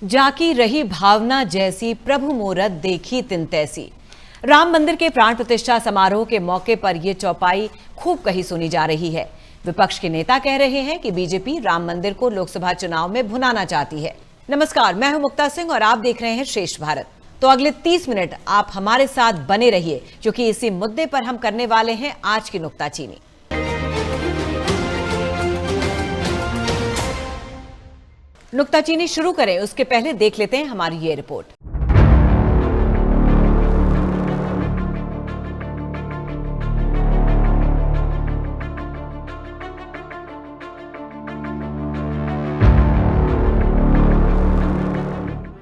जाकी रही भावना जैसी, प्रभु मूरत देखी तिन तैसी। राम मंदिर के प्राण प्रतिष्ठा समारोह के मौके पर यह चौपाई खूब कही सुनी जा रही है। विपक्ष के नेता कह रहे हैं कि बीजेपी राम मंदिर को लोकसभा चुनाव में भुनाना चाहती है। नमस्कार, मैं हूं मुक्ता सिंह और आप देख रहे हैं श्रेष्ठ भारत। तो अगले 30 मिनट आप हमारे साथ बने रहिए, क्योंकि इसी मुद्दे पर हम करने वाले हैं आज की नुक्ताचीनी। नुक्ताचीनी शुरू करें उसके पहले देख लेते हैं हमारी ये रिपोर्ट।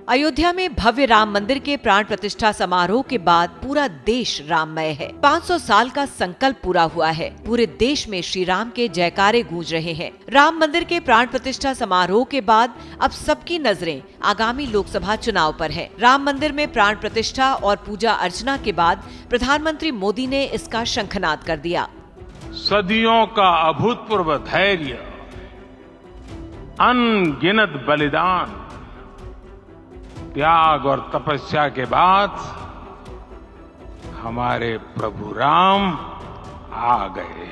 अयोध्या में भव्य राम मंदिर के प्राण प्रतिष्ठा समारोह के बाद पूरा देश राममय है। 500 साल का संकल्प पूरा हुआ है। पूरे देश में श्री राम के जयकारे गूंज रहे हैं। राम मंदिर के प्राण प्रतिष्ठा समारोह के बाद अब सबकी नजरें आगामी लोकसभा चुनाव पर है। राम मंदिर में प्राण प्रतिष्ठा और पूजा अर्चना के बाद प्रधानमंत्री मोदी ने इसका शंखनाद कर दिया। सदियों का अभूतपूर्व धैर्य, अनगिनत बलिदान, त्याग और तपस्या के बाद हमारे प्रभु राम आ गए।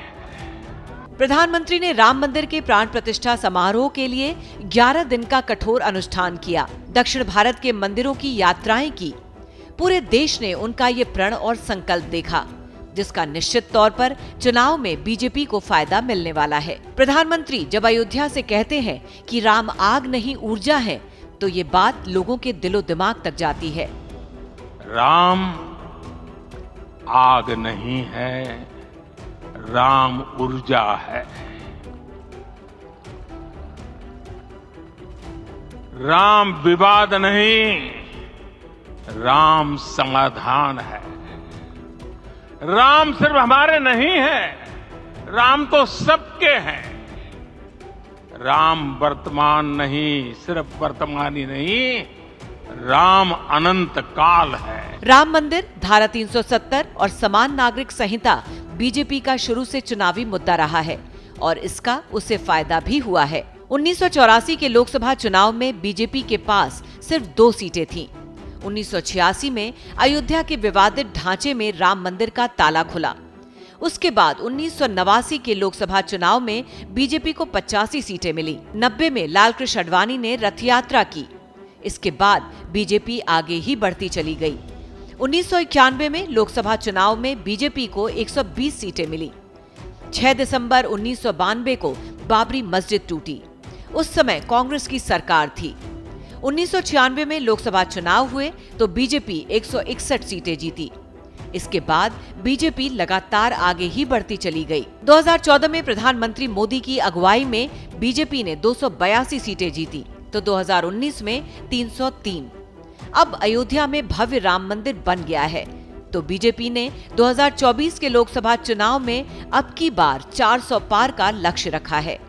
प्रधानमंत्री ने राम मंदिर के प्राण प्रतिष्ठा समारोह के लिए 11 दिन का कठोर अनुष्ठान किया। दक्षिण भारत के मंदिरों की यात्राएं की। पूरे देश ने उनका ये प्रण और संकल्प देखा, जिसका निश्चित तौर पर चुनाव में बीजेपी को फायदा मिलने वाला है। प्रधानमंत्री जब अयोध्या से कहते हैं कि राम आग नहीं ऊर्जा है, तो ये बात लोगों के दिलो दिमाग तक जाती है। राम आग नहीं है, राम ऊर्जा है। राम विवाद नहीं, राम समाधान है। राम सिर्फ हमारे नहीं है, राम तो सबके हैं। राम वर्तमान नहीं, सिर्फ वर्तमान ही नहीं, राम अनंत काल है। राम मंदिर, धारा 370 और समान नागरिक संहिता बीजेपी का शुरू से चुनावी मुद्दा रहा है और इसका उसे फायदा भी हुआ है। 1984 के लोकसभा चुनाव में बीजेपी के पास सिर्फ 2 सीटें थीं। 1986 में अयोध्या के विवादित ढांचे में राम मंदिर का ताला खुला। उसके बाद 1989 के लोकसभा चुनाव में बीजेपी को 85 सीटें मिली। 90 में लालकृष्ण आडवाणी ने रथ यात्रा की। इसके बाद बीजेपी आगे ही बढ़ती चली गई। 1991 में लोकसभा चुनाव में बीजेपी को 120 सीटें मिली। 6 दिसंबर 1992 को बाबरी मस्जिद टूटी। उस समय कांग्रेस की सरकार थी। 1996 में लोकसभा चुनाव हुए तो बीजेपी 161 सीटें जीती। इसके बाद बीजेपी लगातार आगे ही बढ़ती चली गई। 2014 में प्रधानमंत्री मोदी की अगुवाई में बीजेपी ने 282 सीटें जीती तो 2019 में 303। अब अयोध्या में भव्य राम मंदिर बन गया है तो बीजेपी ने 2024 के लोकसभा चुनाव में अब की बार 400 पार का लक्ष्य रखा है।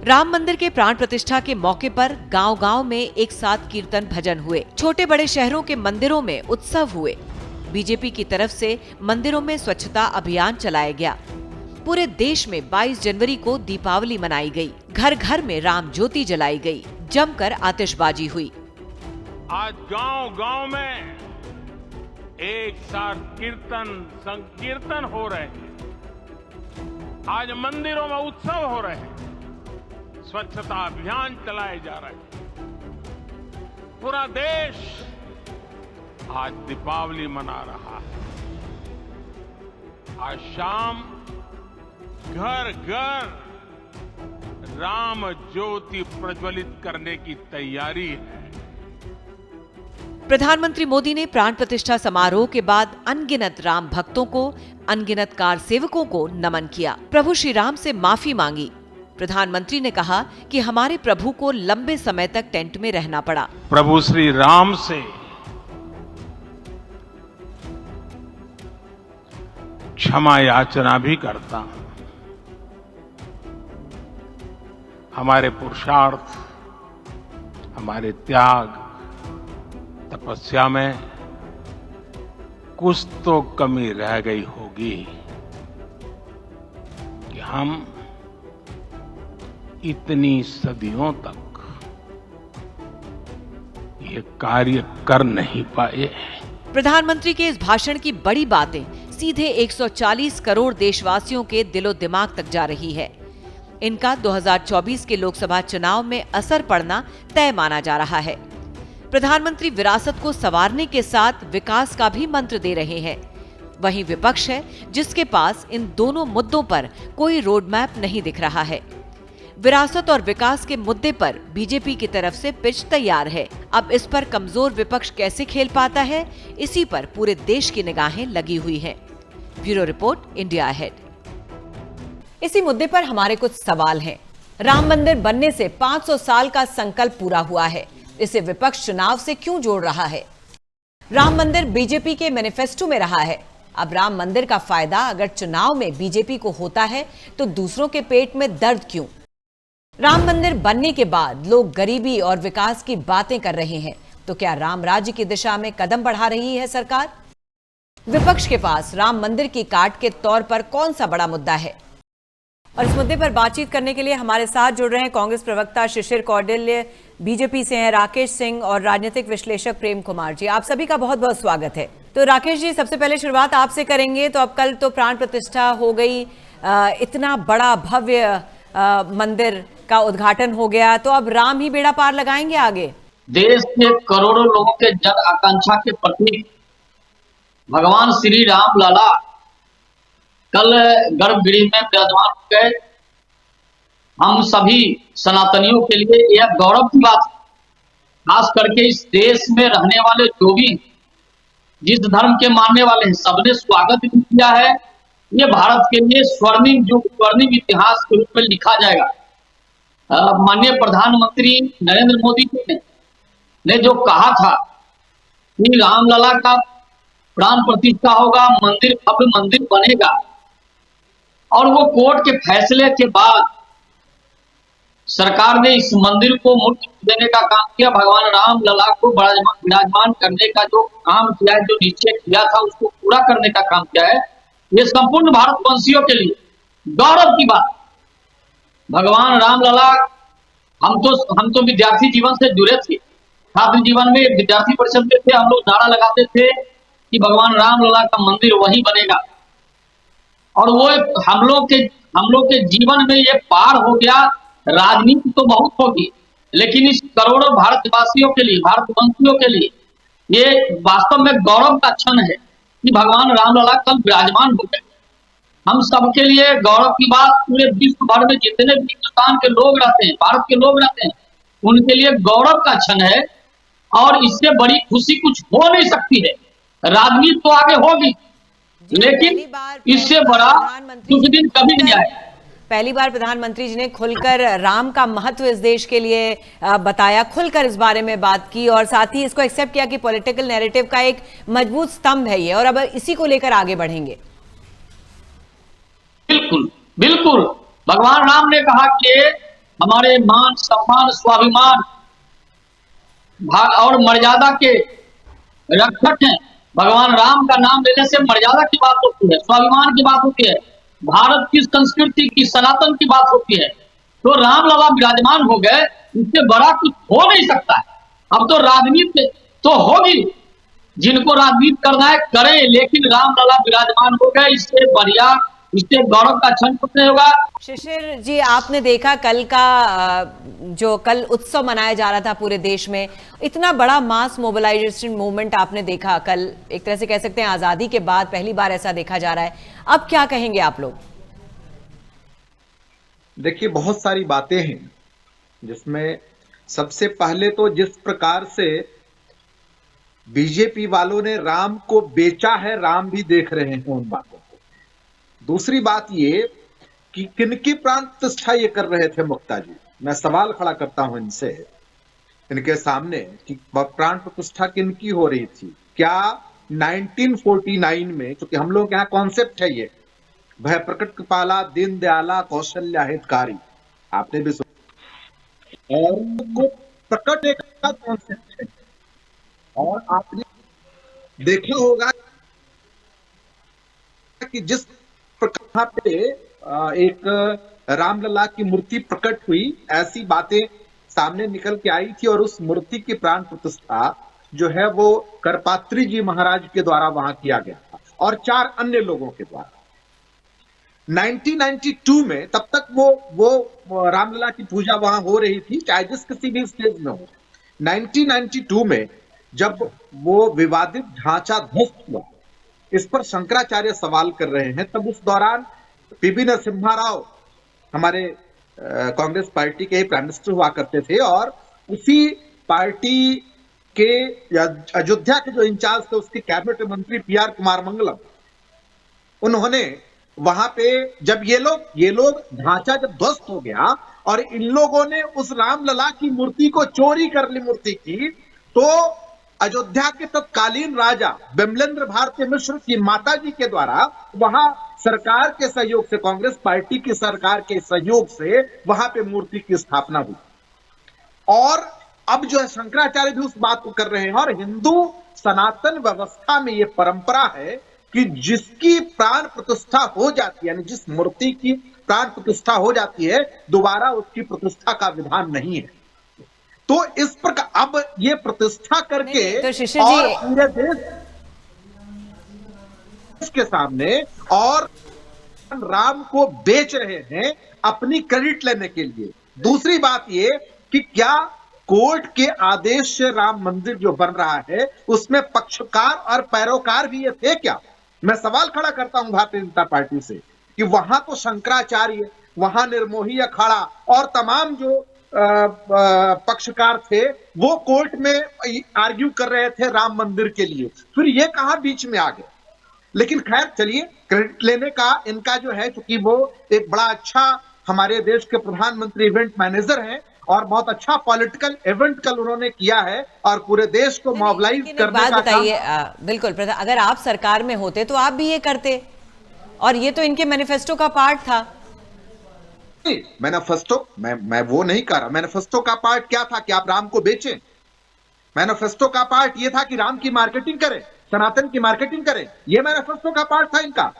राम मंदिर के प्राण प्रतिष्ठा के मौके पर गांव-गांव में एक साथ कीर्तन भजन हुए। छोटे बड़े शहरों के मंदिरों में उत्सव हुए। बीजेपी की तरफ से मंदिरों में स्वच्छता अभियान चलाया गया। पूरे देश में 22 जनवरी को दीपावली मनाई गई। घर घर में राम ज्योति जलाई गई। जमकर आतिशबाजी हुई। आज गांव-गांव में एक साथ कीर्तन संकीर्तन हो रहे हैं। आज मंदिरों में उत्सव हो रहे हैं। स्वच्छता अभियान चलाए जा रहे हैं। पूरा देश आज दीपावली मना रहा है। आज शाम घर घर राम ज्योति प्रज्वलित करने की तैयारी है। प्रधानमंत्री मोदी ने प्राण प्रतिष्ठा समारोह के बाद अनगिनत राम भक्तों को, अनगिनत कार सेवकों को नमन किया। प्रभु श्री राम से माफी मांगी। प्रधानमंत्री ने कहा कि हमारे प्रभु को लंबे समय तक टेंट में रहना पड़ा। प्रभु श्री राम से क्षमा याचना भी करता हूं। हमारे पुरुषार्थ, हमारे त्याग, तपस्या में कुछ तो कमी रह गई होगी कि हम इतनी सदियों तक ये कार्य कर नहीं पाए। प्रधानमंत्री के इस भाषण की बड़ी बातें सीधे 140 करोड़ देशवासियों के दिलो दिमाग तक जा रही है। इनका 2024 के लोकसभा चुनाव में असर पड़ना तय माना जा रहा है। प्रधानमंत्री विरासत को संवारने के साथ विकास का भी मंत्र दे रहे हैं। वहीं विपक्ष है जिसके पास इन दोनों मुद्दों पर कोई रोड मैप नहीं दिख रहा है। विरासत और विकास के मुद्दे पर बीजेपी की तरफ से पिच तैयार है। अब इस पर कमजोर विपक्ष कैसे खेल पाता है, इसी पर पूरे देश की निगाहें लगी हुई हैं। Bureau report, India ahead. इसी मुद्दे पर हमारे कुछ सवाल हैं। राम मंदिर बनने से 500 साल का संकल्प पूरा हुआ है, इसे विपक्ष चुनाव से क्यों जोड़ रहा है? राम मंदिर बीजेपी के मैनिफेस्टो में रहा है। अब राम मंदिर का फायदा अगर चुनाव में बीजेपी को होता है तो दूसरों के पेट में दर्द क्यों? राम मंदिर बनने के बाद लोग गरीबी और विकास की बातें कर रहे हैं, तो क्या राम राज्य की दिशा में कदम बढ़ा रही है सरकार? विपक्ष के पास राम मंदिर की काट के तौर पर कौन सा बड़ा मुद्दा है? और इस मुद्दे पर बातचीत करने के लिए हमारे साथ जुड़ रहे हैं कांग्रेस प्रवक्ता शिशिर कौंडिल्य, बीजेपी से हैं राकेश सिंह और राजनीतिक विश्लेषक प्रेम कुमार जी। आप सभी का बहुत बहुत स्वागत है। तो राकेश जी, सबसे पहले शुरुआत आपसे करेंगे। तो अब कल तो प्राण प्रतिष्ठा हो गई, इतना बड़ा भव्य मंदिर का उद्घाटन हो गया, तो अब राम ही बेड़ा पार लगाएंगे आगे? देश के करोड़ों लोगों के जन आकांक्षा के प्रतीक भगवान श्री राम लला कल गर्भगृह में विराजमान हो गए। हम सभी सनातनियों के लिए यह गौरव की बात है, खास करके इस देश में रहने वाले जो भी जिस धर्म के मानने वाले हैं, सबने स्वागत भी किया है। ये भारत के लिए स्वर्णिम युग, स्वर्णिम इतिहास के रूप में लिखा जाएगा। माननीय प्रधानमंत्री नरेंद्र मोदी ने जो कहा था कि रामलला का प्राण प्रतिष्ठा होगा, मंदिर भव्य मंदिर बनेगा, और वो कोर्ट के फैसले के बाद सरकार ने इस मंदिर को मूर्ति देने का काम किया। भगवान राम लला को विराजमान करने का जो काम किया है, जो निश्चय किया था, उसको पूरा करने का काम किया है। ये संपूर्ण भारतवंशियों के लिए गौरव की बात। भगवान राम लला, हम तो विद्यार्थी जीवन से जुड़े थे। छात्र जीवन में विद्यार्थी परिषद में थे, हम लोग नारा लगाते थे कि भगवान राम लला का मंदिर वही बनेगा, और वो हम लोग के जीवन में ये पार हो गया। राजनीति तो बहुत होगी, लेकिन इस करोड़ों भारतवासियों के लिए, भारतवंशियों के लिए ये वास्तव में गौरव का क्षण है कि भगवान रामलला कल विराजमान हो गए। हम सबके लिए गौरव की बात, पूरे विश्व भर में जितने भी हिंदुस्तान के लोग रहते हैं, भारत के लोग रहते हैं, उनके लिए गौरव का क्षण है, और इससे बड़ी खुशी कुछ हो नहीं सकती है। राजनीति तो आगे होगी, लेकिन इससे बड़ा शुभ दिन कभी नहीं आए। पहली बार प्रधानमंत्री जी ने खुलकर राम का महत्व इस देश के लिए बताया, खुलकर इस बारे में बात की, और साथ ही इसको एक्सेप्ट किया कि पॉलिटिकल नैरेटिव का एक मजबूत स्तंभ है ये, और अब इसी को लेकर आगे बढ़ेंगे। बिल्कुल बिल्कुल, भगवान राम ने कहा कि हमारे मान सम्मान स्वाभिमान और मर्यादा के रक्षक हैं। भगवान राम का नाम लेने से मर्यादा की बात होती है, स्वाभिमान की बात होती है, भारत की संस्कृति की, सनातन की बात होती है। तो रामलला विराजमान हो गए, इससे बड़ा कुछ हो नहीं सकता है। अब तो राजनीति तो होगी, जिनको राजनीति करना है करें, लेकिन रामलला विराजमान हो गए, इससे बढ़िया, इससे गौरव का क्षण कुछ नहीं होगा। शिशिर जी, आपने देखा कल का जो कल उत्सव मनाया जा रहा था पूरे देश में, इतना बड़ा मास मोबिलाइजेशन मूवमेंट आपने देखा कल, एक तरह से कह सकते हैं आजादी के बाद पहली बार ऐसा देखा जा रहा है। अब क्या कहेंगे आप लोग? देखिए, बहुत सारी बातें हैं, जिसमें सबसे पहले तो जिस प्रकार से बीजेपी वालों ने राम को बेचा है, राम भी देख रहे हैं उन बातों को। दूसरी बात ये कि किनकी प्राण प्रतिष्ठा ये कर रहे थे मुक्ता जी, मैं सवाल खड़ा करता हूं इनसे, इनके सामने, कि प्राण प्रतिष्ठा किनकी हो रही थी? क्या 1949 में, क्योंकि हम लोग यहाँ कॉन्सेप्ट है ये, भय प्रकट कृपाला दीन दयाला कौशल्या हितकारी, आपने भी सुना, और को प्रकट एक कॉन्सेप्ट है, और आपने देखा होगा कि जिस प्रकार पे एक रामलला की मूर्ति प्रकट हुई, ऐसी बातें सामने निकल के आई थी और उस मूर्ति की प्राण प्रतिष्ठा जो है वो करपात्री जी महाराज के द्वारा वहां किया गया था और 4 अन्य लोगों के द्वारा। 1992 में तब तक वो रामलला की पूजा वहां हो रही थी, चाहे जिस किसी भी स्टेज में हो। 1992 में जब वो विवादित ढांचा ध्वस्त हुआ, इस पर शंकराचार्य सवाल कर रहे हैं, तब उस दौरान पीवी नरसिम्हा राव हमारे कांग्रेस पार्टी के प्राइम मिनिस्टर हुआ करते थे और उसी पार्टी के अयोध्या के जो इंचार्ज थे उसके कैबिनेट मंत्री PR कुमार मंगलम, उन्होंने वहां पे जब ये लोग ढांचा जब ध्वस्त हो गया और इन लोगों ने उस रामलला की मूर्ति को चोरी कर ली मूर्ति की, तो अयोध्या के तत्कालीन राजा विमलेंद्र भारती मिश्र की माता जी के द्वारा वहां सरकार के सहयोग से, कांग्रेस पार्टी की सरकार के सहयोग से वहां पे मूर्ति की स्थापना हुई। और अब जो है शंकराचार्य भी उस बात को कर रहे हैं और हिंदू सनातन व्यवस्था में यह परंपरा है कि जिसकी प्राण प्रतिष्ठा हो जाती है, यानी जिस मूर्ति की प्राण प्रतिष्ठा हो जाती है, दोबारा उसकी प्रतिष्ठा का विधान नहीं है। तो इस प्रकार अब ये प्रतिष्ठा करके तो शिष्य और जी पूरे देश के सामने और राम को बेच रहे हैं अपनी क्रेडिट लेने के लिए। दूसरी बात ये कि क्या कोर्ट के आदेश से राम मंदिर जो बन रहा है उसमें पक्षकार और पैरोकार भी ये थे क्या? मैं सवाल खड़ा करता हूं भारतीय जनता पार्टी से कि वहां तो शंकराचार्य, वहां निर्मोही अखाड़ा और तमाम जो पक्षकार थे वो कोर्ट में आर्ग्यू कर रहे थे राम मंदिर के लिए, फिर ये कहां बीच में आ गए। लेकिन खैर चलिए, क्रेडिट लेने का इनका जो है, क्योंकि वो एक बड़ा अच्छा हमारे देश के प्रधानमंत्री इवेंट मैनेजर हैं और बहुत अच्छा पॉलिटिकल इवेंट कल उन्होंने किया है और पूरे देश को मोबिलाइज करने का काम। बिल्कुल, अगर आप सरकार में होते तो आप भी ये करते और ये तो इनके मैनिफेस्टो का पार्ट था। मैनिफेस्टो मैं वो नहीं कर रहा। मैनिफेस्टो का पार्ट क्या था कि आप राम को बेचें। मैनिफेस्टो का पार्ट ये था कि राम की मार्केटिंग करें, सनातन की मार्केटिंग करें। ये मैनिफेस्टो का पार्ट था इनका।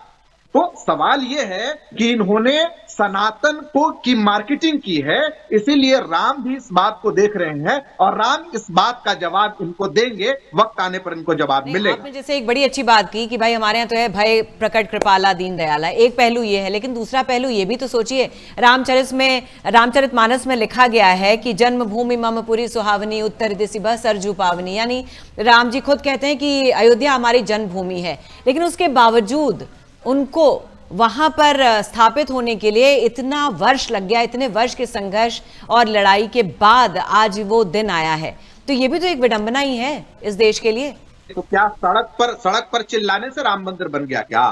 तो सवाल ये है कि इन्होंने सनातन को की मार्केटिंग की है, इसीलिए राम भी इस बात को देख रहे हैं और राम इस बात का जवाब इनको देंगे, वक्त आने पर इनको जवाब मिलेगा। आपने जैसे एक बड़ी अच्छी बात की कि भाई हमारे यहाँ तो है भय प्रकट कृपाला दीन दयाला, एक पहलू ये है, लेकिन दूसरा पहलू ये भी तो सोचिए, रामचरितमानस में लिखा गया है कि जन्मभूमि मम पुरी सुहावनी उत्तर दिशि बह सरजू पावनी, यानी राम जी खुद कहते हैं कि अयोध्या हमारी जन्मभूमि है, लेकिन उसके बावजूद उनको वहां पर स्थापित होने के लिए इतना वर्ष लग गया, इतने वर्ष के संघर्ष और लड़ाई के बाद आज वो दिन आया है। तो ये भी तो एक विडंबना ही है इस देश के लिए। तो क्या सड़क पर चिल्लाने से राम मंदिर बन गया क्या?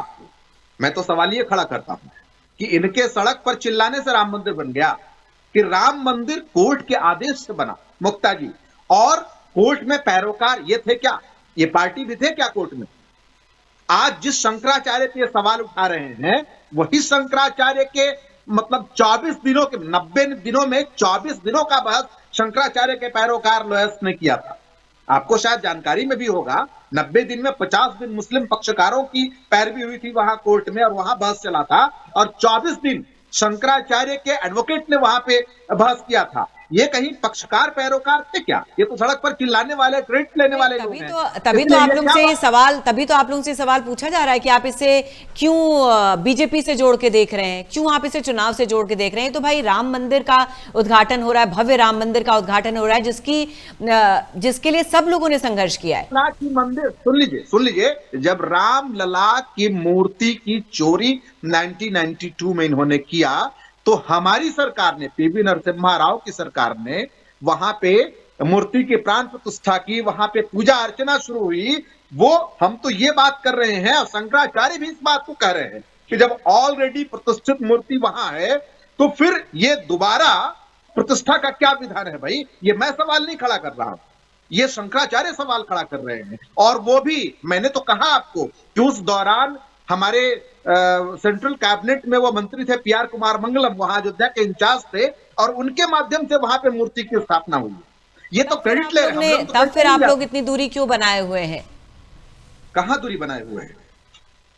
मैं तो सवाल ये खड़ा करता हूं कि इनके सड़क पर चिल्लाने से राम मंदिर बन गया कि राम मंदिर कोर्ट के आदेश से बना, मुक्ता जी? और कोर्ट में पैरोकार ये थे क्या? ये पार्टी भी थे क्या कोर्ट में? आज जिस शंकराचार्य पे सवाल उठा रहे हैं वही शंकराचार्य के मतलब 24 दिनों के 90 दिनों में 24 दिनों का बहस शंकराचार्य के पैरोकार लोयस ने किया था। आपको शायद जानकारी में भी होगा, 90 दिन में 50 दिन मुस्लिम पक्षकारों की पैरवी हुई थी वहां कोर्ट में और वहां बहस चला था और 24 दिन शंकराचार्य के एडवोकेट ने वहां पे बहस किया था। ये कहीं पक्षकार पैरोकार थे क्या? ये तो सड़क पर चिल्लाने वाले, क्रेडिट लेने वाले लोग हैं। तभी तो आप लोगों से सवाल पूछा जा रहा है कि आप इसे क्यों बीजेपी से जोड़ के देख रहे हैं, क्यों आप इसे चुनाव से जोड़ के देख रहे हैं? तो भाई राम मंदिर का उद्घाटन हो रहा है, भव्य राम मंदिर का उद्घाटन हो रहा है, जिसके लिए सब लोगों ने संघर्ष किया है। मंदिर सुन लीजिए, जब राम लला की मूर्ति की चोरी 1992 में इन्होंने किया तो हमारी सरकार ने, पीवी नरसिम्हा राव की सरकार ने वहां पे मूर्ति की प्राण प्रतिष्ठा की, वहां पे पूजा अर्चना शुरू हुई। वो हम तो ये बात कर रहे हैं और शंकराचार्य भी इस बात को कह रहे हैं कि जब ऑलरेडी प्रतिष्ठित मूर्ति वहां है तो फिर ये दोबारा प्रतिष्ठा का क्या विधान है? भाई ये मैं सवाल नहीं खड़ा कर रहा हूं, ये शंकराचार्य सवाल खड़ा कर रहे हैं। और वो भी मैंने तो कहा आपको कि उस दौरान हमारे सेंट्रल कैबिनेट में वो मंत्री थे PR कुमार मंगलम, वहां अयोध्या के इंचार्ज थे और उनके माध्यम से वहां पे मूर्ति की स्थापना हुई। ये तो क्रेडिट ले रहे हैं। तब फिर आप लोग इतनी दूरी क्यों बनाए हुए हैं? कहां दूरी बनाए हुए हैं?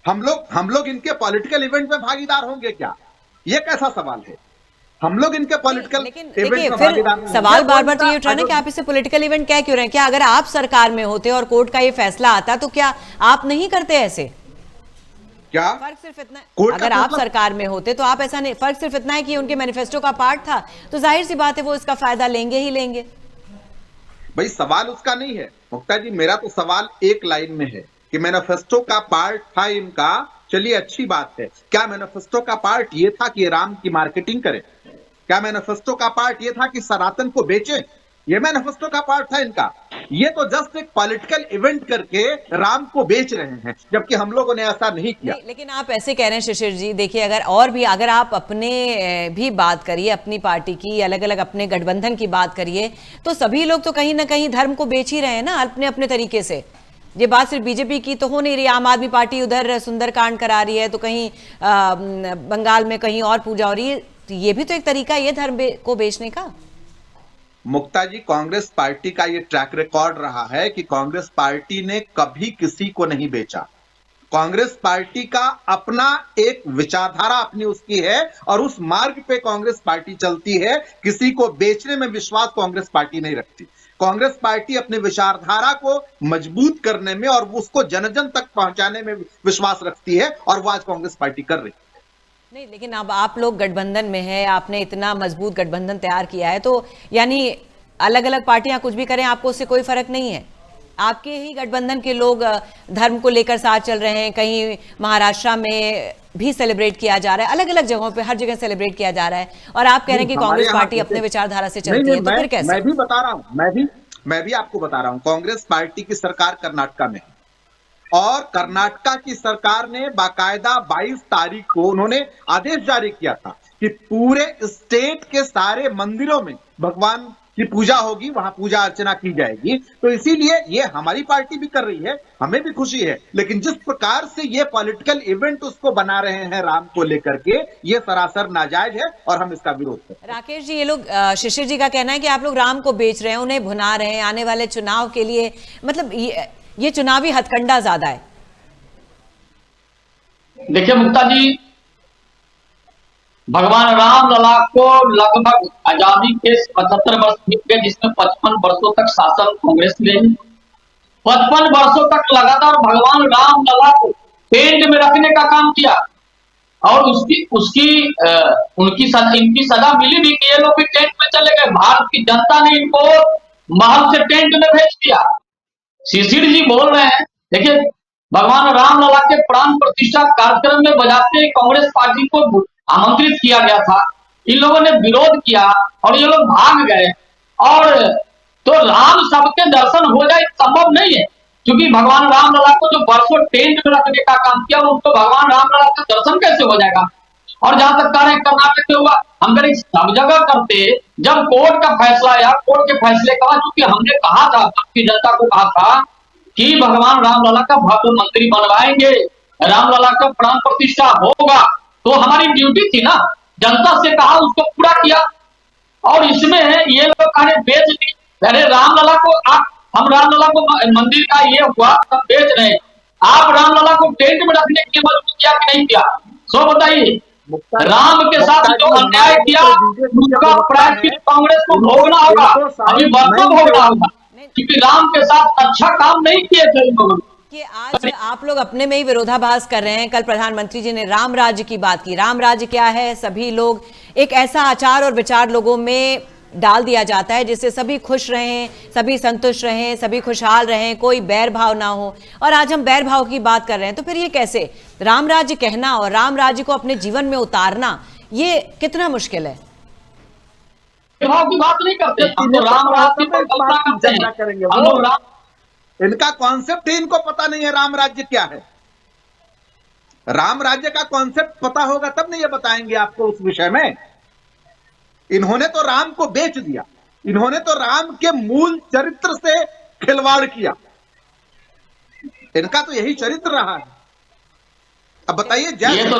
हम लोग इनके पॉलिटिकल इवेंट में भागीदार होंगे क्या? ये कैसा सवाल है? हम लोग इनके पॉलिटिकल लेकिन देखिए फिर सवाल बार बार तो ये उठ रहा है ना कि आप इसे पॉलिटिकल इवेंट क्या क्यों रहे हैं? क्या अगर आप सरकार में होते और कोर्ट का ये फैसला आता तो क्या आप नहीं करते ऐसे? क्या फर्क सिर्फ इतना कोर्ट अगर का आप मतलब? सरकार में होते तो आप ऐसा नहीं, फर्क सिर्फ इतना है कि उनके मैनिफेस्टो का पार्ट था, तो जाहिर सी बात है वो इसका फायदा लेंगे ही लेंगे। भाई सवाल उसका नहीं है मुक्ता जी, मेरा तो सवाल एक लाइन में है कि मैनिफेस्टो का पार्ट था इनका, चलिए अच्छी बात है। क्या मैनिफेस्टो का पार्ट ये था कि राम की मार्केटिंग करें? क्या मैनिफेस्टो का पार्ट ये था कि सनातन को बेचें? ये मैनिफेस्टो का पार्ट था इनका। ये तो जस्ट एक पॉलिटिकल इवेंट करके राम को बेच रहे हैं, जबकि हम लोगों ने ऐसा नहीं किया। लेकिन आप ऐसे कह रहे हैं शिशिर जी, देखिए अगर और भी अगर आप अपने भी बात करिए, अपनी पार्टी की, अलग अलग अपने गठबंधन की बात करिए, तो सभी लोग तो कहीं ना कहीं धर्म को बेच ही रहे हैं ना अपने अपने तरीके से। ये बात सिर्फ बीजेपी की तो हो नहीं रही, आम आदमी पार्टी उधर सुंदरकांड करा रही है, तो कहीं बंगाल में कहीं और पूजा हो रही है, तो ये भी तो एक तरीका है धर्म को बेचने का। मुक्ता जी, कांग्रेस पार्टी का ये ट्रैक रिकॉर्ड रहा है कि कांग्रेस पार्टी ने कभी किसी को नहीं बेचा। कांग्रेस पार्टी का अपना एक विचारधारा अपनी उसकी है और उस मार्ग पे कांग्रेस पार्टी चलती है। किसी को बेचने में विश्वास कांग्रेस पार्टी नहीं रखती। कांग्रेस पार्टी अपने विचारधारा को मजबूत करने में और उसको जन जन तक पहुंचाने में विश्वास रखती है, और वो आज कांग्रेस पार्टी कर रही है। नहीं, लेकिन अब आप लोग गठबंधन में है, आपने इतना मजबूत गठबंधन तैयार किया है, तो यानी अलग अलग पार्टियां कुछ भी करें आपको उससे कोई फर्क नहीं है? आपके ही गठबंधन के लोग धर्म को लेकर साथ चल रहे हैं, कहीं महाराष्ट्र में भी सेलिब्रेट किया जा रहा है, अलग अलग जगहों पे हर जगह सेलिब्रेट किया जा रहा है, और आप कह रहे हैं कि कांग्रेस पार्टी अपने विचारधारा से चलती है, तो फिर कैसे? मैं भी बता रहा हूं, मैं भी आपको बता रहा हूं, कांग्रेस पार्टी की सरकार कर्नाटका में है, और कर्नाटका की सरकार ने बाकायदा 22 तारीख को उन्होंने आदेश जारी किया था कि पूरे स्टेट के सारे मंदिरों में भगवान की पूजा होगी, वहां पूजा अर्चना की जाएगी। तो इसीलिए ये हमारी पार्टी भी कर रही है, हमें भी खुशी है, लेकिन जिस प्रकार से ये पॉलिटिकल इवेंट उसको बना रहे हैं राम को लेकर के, ये सरासर नाजायज है और हम इसका विरोध करते हैं। राकेश जी, ये लोग शिशिर जी का कहना है कि आप लोग राम को बेच रहे हैं, उन्हें भुना रहे हैं आने वाले चुनाव के लिए, मतलब ये चुनावी हथकंडा ज्यादा है। देखिए मुक्ता जी, भगवान राम लला को लगभग आजादी के 75 वर्ष बीत गए, जिसमें 55 वर्षों तक शासन कांग्रेस ने 55 वर्षों तक लगातार भगवान राम लला को टेंट में रखने का काम किया, और इनकी सजा मिली भी कि ये लोग भी टेंट में चले गए। भारत की जनता ने इनको महल से टेंट में भेज दिया। शिशिर जी बोल रहे हैं, देखिए भगवान राम लला के प्राण प्रतिष्ठा कार्यक्रम में बजाते कांग्रेस पार्टी को आमंत्रित किया गया था, इन लोगों ने विरोध किया और ये लोग भाग गए। और तो राम सबके दर्शन हो जाए संभव नहीं है, क्योंकि भगवान राम लला को जो वर्षों टेंट में रखने का काम किया, उनको भगवान राम लला का दर्शन कैसे हो जाएगा? और जहां तक कह रहे हैं कर्नाटक में हुआ, हम करें सब जगह करते। जब कोर्ट का फैसला आया, कोर्ट के फैसले का, क्योंकि हमने कहा था, भारतीय जनता को कहा था कि भगवान राम लला का भव्य मंदिर बनवाएंगे, राम लला का प्राण प्रतिष्ठा होगा, तो हमारी ड्यूटी थी ना, जनता से कहा, उसको पूरा किया। और इसमें ये लोग कहे बेच दी, अरे रामलला को हम रामलला को मंदिर का ये हुआ सब बेच रहे, आप रामलला को टेंट में रखने के लिए मजबूर किया कि नहीं किया? सो बताइए, राम के साथ जो अन्याय किया उसका प्रायश्चित कांग्रेस को भोगना होगा, अभी वर्षों भोगना होगा, क्योंकि राम के साथ अच्छा काम नहीं किए थे इन लोगों ने। कि आज आप लोग अपने में ही विरोधाभास कर रहे हैं। कल प्रधानमंत्री जी ने राम राज्य की बात की। राम राज्य क्या है? सभी लोग, एक ऐसा आचार और विचार लोगों में डाल दिया जाता है जिससे सभी खुश रहें, सभी संतुष्ट रहें, सभी खुशहाल रहें, कोई बैर भाव ना हो। और आज हम बैर भाव की बात कर रहे हैं, तो फिर ये कैसे? राम राज्य कहना और राम राज्य को अपने जीवन में उतारना, ये कितना मुश्किल है? भाव की बात नहीं करते, हम तो राम राज्य पर कल्पना करते हैं, हम लोग राम, इनका कॉन्सेप्ट ही इनको पता नहीं है राम राज्य क्या है। राम राज्य का कॉन्सेप्ट पता होगा तब नहीं ये बताएंगे आपको उस विषय में। इन्होंने तो राम को बेच दिया, इन्होंने तो राम के मूल चरित्र से खिलवाड़ किया, इनका तो यही चरित्र रहा है। अब बताइए, ये तो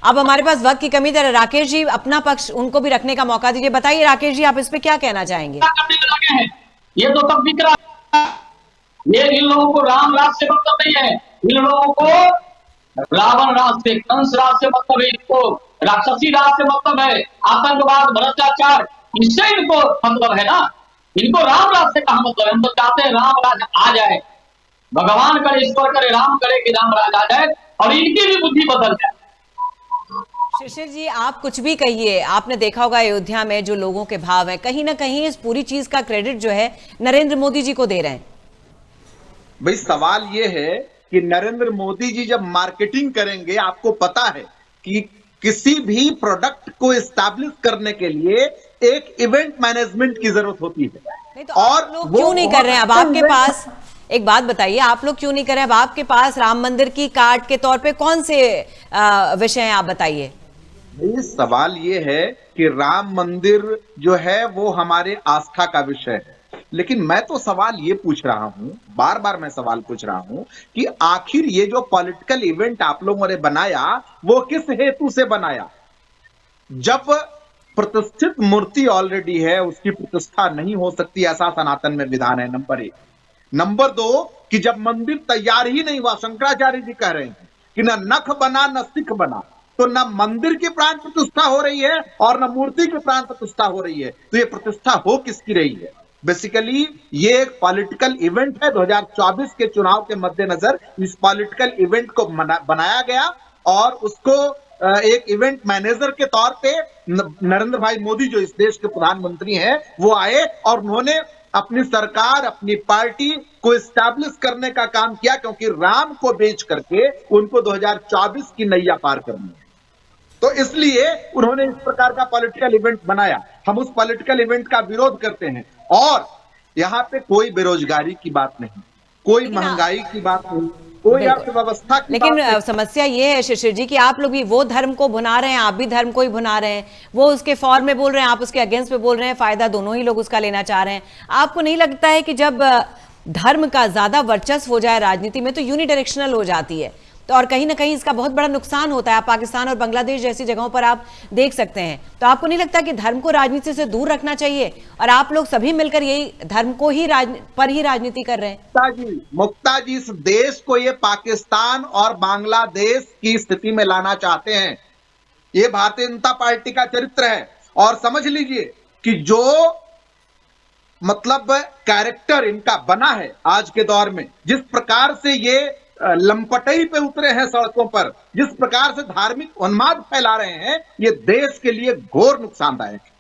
अब हमारे पास वक्त की कमी है। राकेश जी, अपना पक्ष उनको भी रखने का मौका दीजिए। बताइए राकेश जी, आप इस पे क्या कहना चाहेंगे? ये तो सब दिख रहा है, ये इन लोगों को राम राज से मतलब नहीं है, इन लोगों को रावण राज से, कंस राज से मतलब है। इसको राक्षसी राज से मतलब है, आतंकवाद, भ्रष्टाचार, इससे इनको मतलब है ना। इनको राम राज से कहा मतलब है। हम तो चाहते हैं राम राज आ जाए, भगवान करे, ईश्वर करे, राम करे कि राम राज आ जाए और इनकी भी बुद्धि बदल जाए। शिशिर जी, आप कुछ भी कहिए, आपने देखा होगा अयोध्या में जो लोगों के भाव हैं, कहीं ना कहीं इस पूरी चीज का क्रेडिट जो है नरेंद्र मोदी जी को दे रहे हैं। भाई सवाल ये है कि नरेंद्र मोदी जी जब मार्केटिंग करेंगे, आपको पता है कि किसी भी प्रोडक्ट को एस्टैब्लिश करने के लिए एक इवेंट मैनेजमेंट की जरूरत होती है। नहीं तो आप लोग क्यों नहीं कर रहे हैं? अब आपके पास एक बात बताइए, आप लोग क्यों नहीं कर रहे हैं? अब आपके पास राम मंदिर की कार्ड के तौर पे कौन से विषय हैं, आप बताइए। सवाल ये है कि राम मंदिर जो है वो हमारे आस्था का विषय है, लेकिन मैं तो सवाल ये पूछ रहा हूं, बार बार मैं सवाल पूछ रहा हूं कि आखिर ये जो पॉलिटिकल इवेंट आप लोगों ने बनाया वो किस हेतु से बनाया? जब प्रतिष्ठित मूर्ति ऑलरेडी है, उसकी प्रतिष्ठा नहीं हो सकती, ऐसा सनातन में विधान है, नंबर 1। नंबर 2 कि जब मंदिर तैयार ही नहीं हुआ, शंकराचार्य जी कह रहे हैं कि न नख बना न सिख बना, तो न मंदिर की प्राण प्रतिष्ठा हो रही है और न मूर्ति की प्राण प्रतिष्ठा हो रही है, तो ये प्रतिष्ठा हो किसकी रही है? बेसिकली ये एक पॉलिटिकल इवेंट है। 2024 के चुनाव के मद्देनजर इस पॉलिटिकल इवेंट को बनाया गया और उसको एक इवेंट मैनेजर के तौर पे नरेंद्र भाई मोदी जो इस देश के प्रधानमंत्री हैं वो आए और उन्होंने अपनी सरकार, अपनी पार्टी को एस्टैब्लिश करने का काम किया, क्योंकि राम को बेच करके उनको 2024 की नैया पार करनी है। तो इसलिए उन्होंने इस प्रकार का पॉलिटिकल इवेंट बनाया। हम उस पॉलिटिकल इवेंट का विरोध करते हैं और यहां पे कोई बेरोजगारी की बात नहीं, कोई महंगाई की बात नहीं, कोई अर्थव्यवस्था की लेकिन बात नहीं। समस्या ये है शिशिर जी कि आप लोग भी वो धर्म को भुना रहे हैं, आप भी धर्म को ही भुना रहे हैं। वो उसके फॉर में बोल रहे हैं, आप उसके अगेंस्ट में बोल रहे हैं, फायदा दोनों ही लोग उसका लेना चाह रहे हैं। आपको नहीं लगता है कि जब धर्म का ज्यादा वर्चस्व हो जाए राजनीति में तो यूनिडायरेक्शनल हो जाती है, तो और कहीं ना कहीं इसका बहुत बड़ा नुकसान होता है? आप पाकिस्तान और बांग्लादेश जैसी जगहों पर आप देख सकते हैं। तो आपको नहीं लगता कि धर्म को राजनीति से दूर रखना चाहिए? और आप लोग सभी मिलकर यही धर्म को ही पर ही राजनीति कर रहे हैं। मुक्ता जी इस देश को ये पाकिस्तान और बांग्लादेश की स्थिति में लाना चाहते हैं। ये भारतीय जनता पार्टी का चरित्र है। और समझ लीजिए कि जो मतलब कैरेक्टर इनका बना है आज के दौर में, जिस प्रकार से ये लंपटई पे उतरे हैं सड़कों पर, जिस प्रकार से धार्मिक उन्माद फैला रहे हैं, ये देश के लिए घोर नुकसानदायक है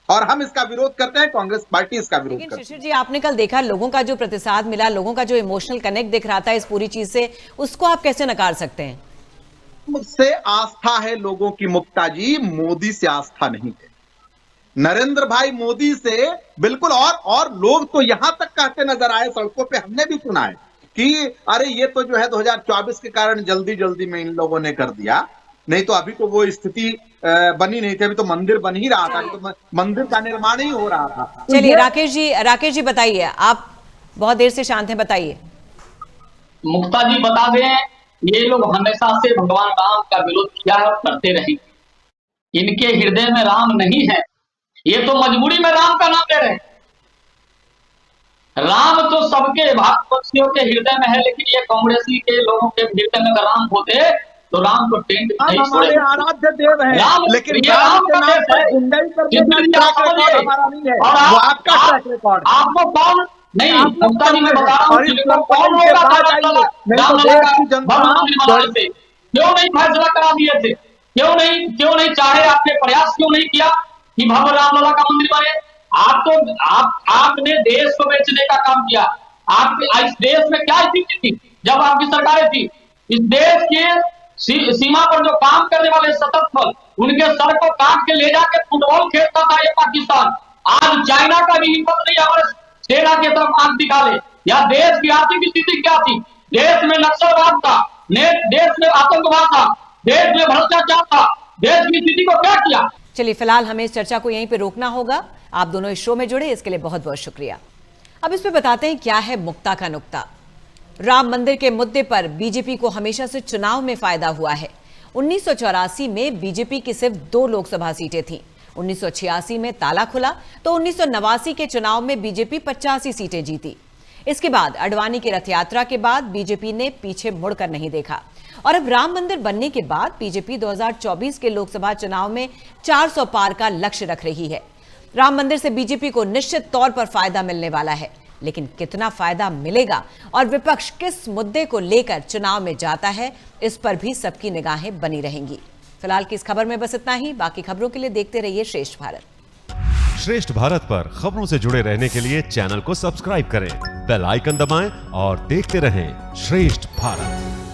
और हम इसका विरोध करते हैं। कांग्रेस पार्टी इसका विरोध करती है। शिशिर जी, आपने कल देखा लोगों का जो प्रतिसाद मिला, लोगों का जो इमोशनल कनेक्ट दिख रहा था इस पूरी चीज से, उसको आप कैसे नकार सकते हैं? मुझसे आस्था है लोगों की मुक्ता जी, मोदी से आस्था नहीं है। नरेंद्र भाई मोदी से बिल्कुल। और लोग तो यहां तक कहते नजर आए सड़कों पे, हमने भी सुना है कि अरे ये तो जो है 2024 के कारण जल्दी जल्दी में इन लोगों ने कर दिया, नहीं तो अभी तो वो स्थिति बनी नहीं थी, अभी तो मंदिर बन ही रहा था, अभी तो मंदिर का निर्माण ही हो रहा था। चलिए राकेश जी बताइए, आप बहुत देर से शांत हैं, बताइए। मुक्ता जी बता दें, ये लोग हमेशा से भगवान राम का विरोध किया है और करते रहे। इनके हृदय में राम नहीं है, ये तो मजबूरी में राम का नाम ले रहे हैं। राम तो सबके भाजपाइयों के हृदय में है, लेकिन ये कांग्रेसी के लोगों के हृदय में अगर राम होते तो राम को टेंट नहीं हमारे आराध्य देव है, लेकिन राम के नाम पर गुंडाई करके हमारा नहीं है, वो आपका ट्रैक रिकॉर्ड। आपको कौन नहीं, मुक्ता जी मैं बता रहा हूँ, कौन होगा क्यों नहीं फैसला करा दिए थे? क्यों नहीं चाहे? आपने प्रयास क्यों नहीं किया कि भगवान रामलला का मंदिर बने? आपने देश को बेचने का काम किया। आप इस देश में क्या स्थिति थी जब आपकी सरकारें थी? इस देश के सीमा पर जो काम करने वाले सतत फल, उनके सर को काट के ले जाके फुटबॉल खेलता था ये पाकिस्तान। आज चाइना का भी हिम्मत नहीं हमारे सेना की तरफ आंख दिखा ले। या देश की आर्थिक स्थिति क्या थी? देश में नक्सलवाद था, देश में आतंकवाद था, देश में भ्रष्टाचार था। देश की स्थिति को क्या किया? चलिए फिलहाल हमें इस चर्चा को यहीं पे रोकना होगा। आप दोनों इस शो में जुड़े, इसके लिए बहुत बहुत शुक्रिया। अब इस पे बताते हैं क्या है मुक्ता का नुक्ता। राम मंदिर के मुद्दे पर बीजेपी को हमेशा से चुनाव में फायदा हुआ है। 1984 में बीजेपी की सिर्फ 2 लोकसभा सीटें थीं। 1986 में ताला खुला तो 1989 के चुनाव में बीजेपी 85 सीटें जीती। इसके बाद अडवाणी की रथ यात्रा के बाद बीजेपी ने पीछे मुड़कर नहीं देखा और अब राम मंदिर बनने के बाद बीजेपी 2024 के लोकसभा चुनाव में 400 पार का लक्ष्य रख रही है। राम मंदिर से बीजेपी को निश्चित तौर पर फायदा मिलने वाला है, लेकिन कितना फायदा मिलेगा और विपक्ष किस मुद्दे को लेकर चुनाव में जाता है, इस पर भी सबकी निगाहें बनी रहेंगी। फिलहाल की इस खबर में बस इतना ही। बाकी खबरों के लिए देखते रहिए श्रेष्ठ भारत। श्रेष्ठ भारत पर खबरों से जुड़े रहने के लिए चैनल को सब्सक्राइब करें, बेल आइकन दबाएं और देखते रहें श्रेष्ठ भारत।